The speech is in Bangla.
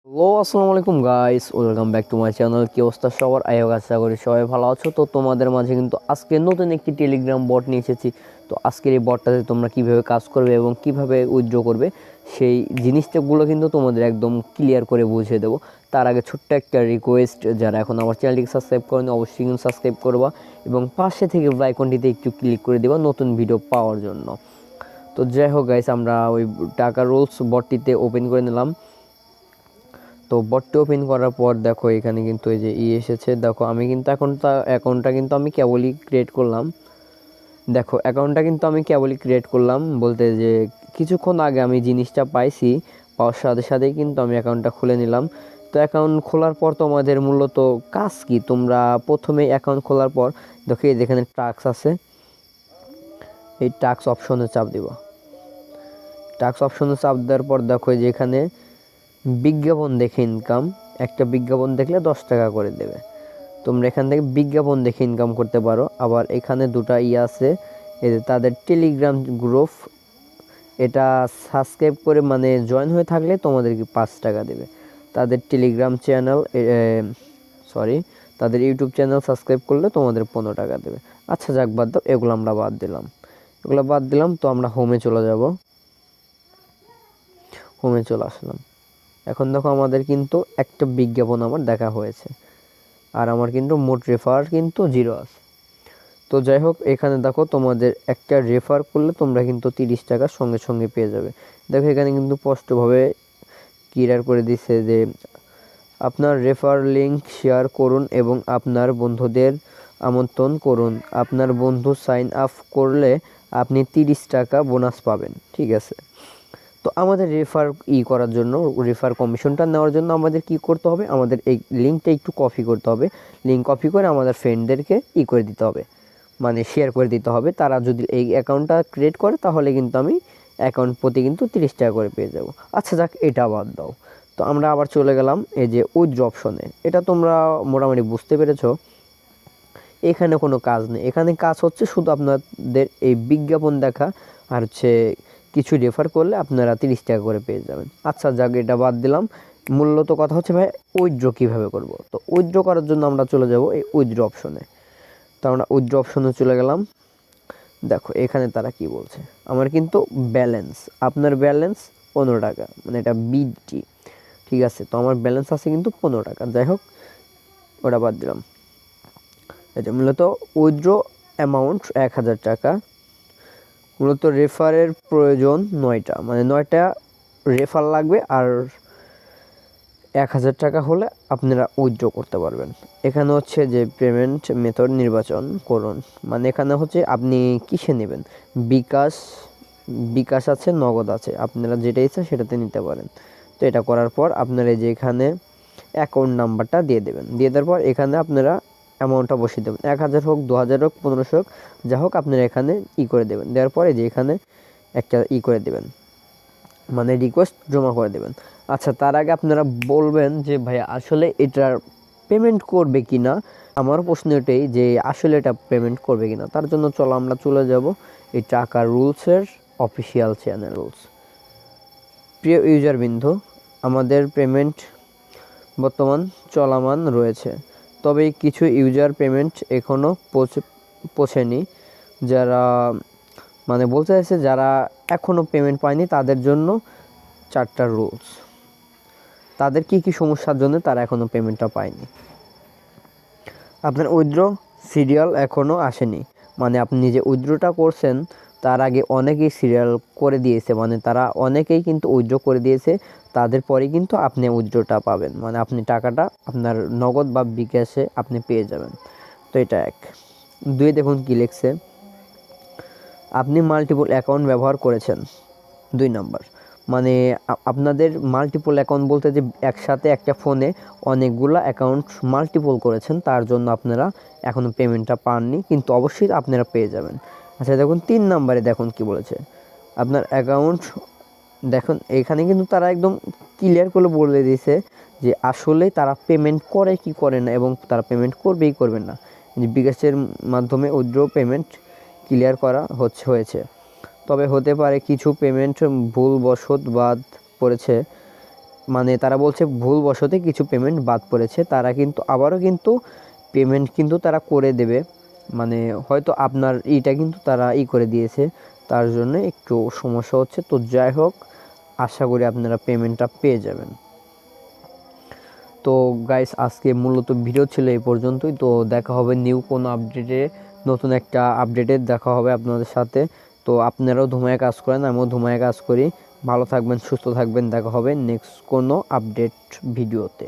হ্যালো, আসসালামু আলাইকুম guys, welcome back to my channel. কি অবস্থা সবার? আশা করি সবাই ভালো আছো। তো তোমাদের মাঝে কিন্তু আজকে নতুন একটি টেলিগ্রাম বট নিয়ে এসেছি। তো আজকের এই বটটাতে তোমরা কিভাবে কাজ করবে এবং কিভাবে উইথড্র করবে সেই জিনিসটাগুলো কিন্তু তোমাদের একদম ক্লিয়ার করে বুঝিয়ে দেবো। তার আগে ছোট্ট একটা রিকোয়েস্ট, যারা এখন আমার চ্যানেলটিকে সাবস্ক্রাইব করেনি অবশ্যই কিন্তু সাবস্ক্রাইব করবা এবং পাশে থেকে বেল আইকনটিতে একটু ক্লিক করে দেবা নতুন ভিডিও পাওয়ার জন্য। তো যাই হোক গাইস, আমরা ওই টাকা রোলস বটটিতে ওপেন করে নিলাম। তো বটটি ওপেন করার পর দেখো এখানে কিন্তু এই যে এসেছে। দেখো আমি কিন্তু অ্যাকাউন্টটা কিন্তু আমি কেবলই ক্রিয়েট করলাম। দেখো অ্যাকাউন্টটা কিন্তু আমি কেবলই ক্রিয়েট করলাম বলতে যে কিছুক্ষণ আগে আমি জিনিসটা পাইছি, পাওয়ার সাথে সাথেই কিন্তু আমি অ্যাকাউন্টটা খুলে নিলাম। তো অ্যাকাউন্ট খোলার পর তোমাদের মূলত কাজ কি, তোমরা প্রথমে অ্যাকাউন্ট খোলার পর দেখো এই যেখানে টাস্ক আছে, এই টাস্ক অপশনে চাপ দিব। টাস্ক অপশনে চাপ দেওয়ার পর দেখো যে এখানে বিজ্ঞাপন দেখে ইনকাম, একটা বিজ্ঞাপন দেখলে 10 টাকা করে দেবে। তোমরা এখান থেকে বিজ্ঞাপন দেখে ইনকাম করতে পারো। আবার এখানে দুটা আছে, এই যে তাদের টেলিগ্রাম গ্রুপ, এটা সাবস্ক্রাইব করে মানে জয়েন হয়ে থাকলে তোমাদেরকে 5 টাকা দেবে। তাদের টেলিগ্রাম চ্যানেল তাদের ইউটিউব চ্যানেল সাবস্ক্রাইব করলে তোমাদের 15 টাকা দেবে। আচ্ছা যাক, বাদ দাও, এগুলো আমরা বাদ দিলাম। তো আমরা হোমে চলে যাব। হোমে চলে আসলাম। এখন দেখো আমাদের কিন্তু একটা বিজ্ঞাপন আমার দেখা হয়েছে, আর আমার কিন্তু মোট রেফার কিন্তু 0 আছে। তো যাই হোক, এখানে দেখো তোমাদের একটা রেফার করলে তোমরা কিন্তু 30 টাকা সঙ্গে সঙ্গে পেয়ে যাবে। দেখো এখানে কিন্তু স্পষ্টভাবে ক্লিয়ার করে দিচ্ছে যে আপনার রেফার লিঙ্ক শেয়ার করুন এবং আপনার বন্ধুদের আমন্ত্রণ করুন। আপনার বন্ধু সাইন আপ করলে আপনি 30 টাকা বোনাস পাবেন। ঠিক আছে। তো আমাদের করার জন্য, রেফার কমিশনটা নেওয়ার জন্য আমাদের কি করতে হবে, আমাদের এই লিঙ্কটা একটু কপি করতে হবে। লিঙ্ক কপি করে আমাদের ফ্রেন্ডদেরকে করে দিতে হবে, মানে শেয়ার করে দিতে হবে। তারা যদি এই অ্যাকাউন্টটা ক্রিয়েট করে তাহলে কিন্তু আমি অ্যাকাউন্ট প্রতি কিন্তু 30 টাকা করে পেয়ে যাব। আচ্ছা যাক, এটা বাদ দাও। তো আমরা আবার চলে গেলাম এই যে উইথড্র অপশনে। এটা তোমরা মোটামুটি বুঝতে পেরেছো। এখানে কোনো কাজ নেই, এখানে কাজ হচ্ছে শুধু আপনাদের এই বিজ্ঞাপন দেখা আর হচ্ছে কিছু রেফার করলে আপনারা 30 টাকা করে পেয়ে যাবেন। আচ্ছা যাক, এটা বাদ দিলাম। মূলত কথা হচ্ছে ভাই উইথড্র কীভাবে করব। তো উইথড্র করার জন্য আমরা চলে যাব এই উইথড্র অপশনে। তো আমরা উইথড্র অপশনে চলে গেলাম। দেখো এখানে তারা কি বলছে, আমার কিন্তু ব্যালেন্স, আপনার ব্যালেন্স 15 টাকা, মানে এটা বিটি। ঠিক আছে, তো আমার ব্যালেন্স আছে কিন্তু 15 টাকা। যাই হোক, ওটা বাদ দিলাম। এটা মূলত উইথড্র অ্যামাউন্ট 1000 টাকা। মূলত রেফারের প্রয়োজন 9টা, মানে 9টা রেফার লাগবে, আর 1000 টাকা হলে আপনারা উইথড্র করতে পারবেন। এখানে হচ্ছে যে পেমেন্ট মেথড নির্বাচন করুন, মানে এখানে হচ্ছে আপনি কিসে নেবেন, বিকাশ আছে, নগদ আছে, আপনারা যেটা ইচ্ছা সেটাতে নিতে পারেন। তো এটা করার পর আপনারা যে এখানে অ্যাকাউন্ট নাম্বারটা দিয়ে দেবেন। দিয়ে দেওয়ার পর এখানে আপনারা অ্যামাউন্টটা বসিয়ে দেবেন, 1000 হোক, 2000 হোক, 1500 হোক, যা হোক আপনারা এখানে করে দেবেন। দেওয়ার পরে যে এখানে একটা করে দেবেন, মানে রিকোয়েস্ট জমা করে দেবেন। আচ্ছা, তার আগে আপনারা বলবেন যে ভাই আসলে এটার পেমেন্ট করবে কি না। আমার প্রশ্ন এটাই যে আসলে এটা পেমেন্ট করবে কি না। তার জন্য আমরা চলে যাব এই টাকা রুলসের অফিসিয়াল চ্যানেল রুলস। প্রিয় ইউজারবৃন্দ, আমাদের পেমেন্ট বর্তমান চলমান রয়েছে, তবে কিছু ইউজার পেমেন্ট এখনও পৌঁছেনি। যারা মানে বলতে চাইছে যারা এখনও পেমেন্ট পায়নি তাদের জন্য 4টা রুলস। তাদের কি কি সমস্যার জন্য তারা এখনও পেমেন্টটা পায়নি। আপনার উইথড্র সিরিয়াল এখনও আসেনি, মানে আপনি যে উইথড্রটা করছেন তার আগে অনেকেই সিরিয়াল করে দিয়েছে, মানে তারা অনেকেই কিন্তু উইথড্র করে দিয়েছে, তাদের পরে কিন্তু আপনি উইথড্রটা পাবেন, মানে আপনি টাকাটা আপনার নগদ বা বিকাশে আপনি পেয়ে যাবেন। তো এটা 1। 2 দেখুন কি লিখছে, আপনি মাল্টিপল অ্যাকাউন্ট ব্যবহার করেছেন। 2 নাম্বার, মানে আপনাদের মাল্টিপল অ্যাকাউন্ট বলতে যে একসাথে একটা ফোনে অনেকগুলো অ্যাকাউন্ট মাল্টিপল করেছেন, তার জন্য আপনারা এখনও পেমেন্টটা পাননি, কিন্তু অবশ্যই আপনারা পেয়ে যাবেন। আচ্ছা দেখুন 3 নাম্বারে দেখুন কি বলেছে, আপনার অ্যাকাউন্ট দেখুন এখানে কিন্তু তারা একদম ক্লিয়ার করে বলে দিয়েছে যে আসলে তারা পেমেন্ট করে কি করে না, এবং তারা পেমেন্ট করবেই করবেন না। যে বিকাশের মাধ্যমে উইথড্র পেমেন্ট ক্লিয়ার করা হয়েছে, তবে হতে পারে কিছু পেমেন্ট ভুলবশত বাদ পড়েছে। মানে তারা বলছে ভুলবশত কিছু পেমেন্ট বাদ পড়েছে, তারা কিন্তু আবারও কিন্তু পেমেন্ট কিন্তু তারা করে দেবে, মানে হয়তো আপনার এইটা কিন্তু তারা করে দিয়েছে, তার জন্য একটু সমস্যা হচ্ছে। তো যাই হোক, আশা করি আপনারা পেমেন্টটা পেয়ে যাবেন। তো গাইস, আজকে মূলত ভিডিও ছিল এই পর্যন্তই। তো দেখা হবে নিউ কোনো আপডেটে, নতুন একটা আপডেটে দেখা হবে আপনাদের সাথে। তো আপনারাও ধুমায় কাজ করেন, আমিও ধুমায় কাজ করি। ভালো থাকবেন, সুস্থ থাকবেন, দেখা হবে নেক্সট কোনো আপডেট ভিডিওতে।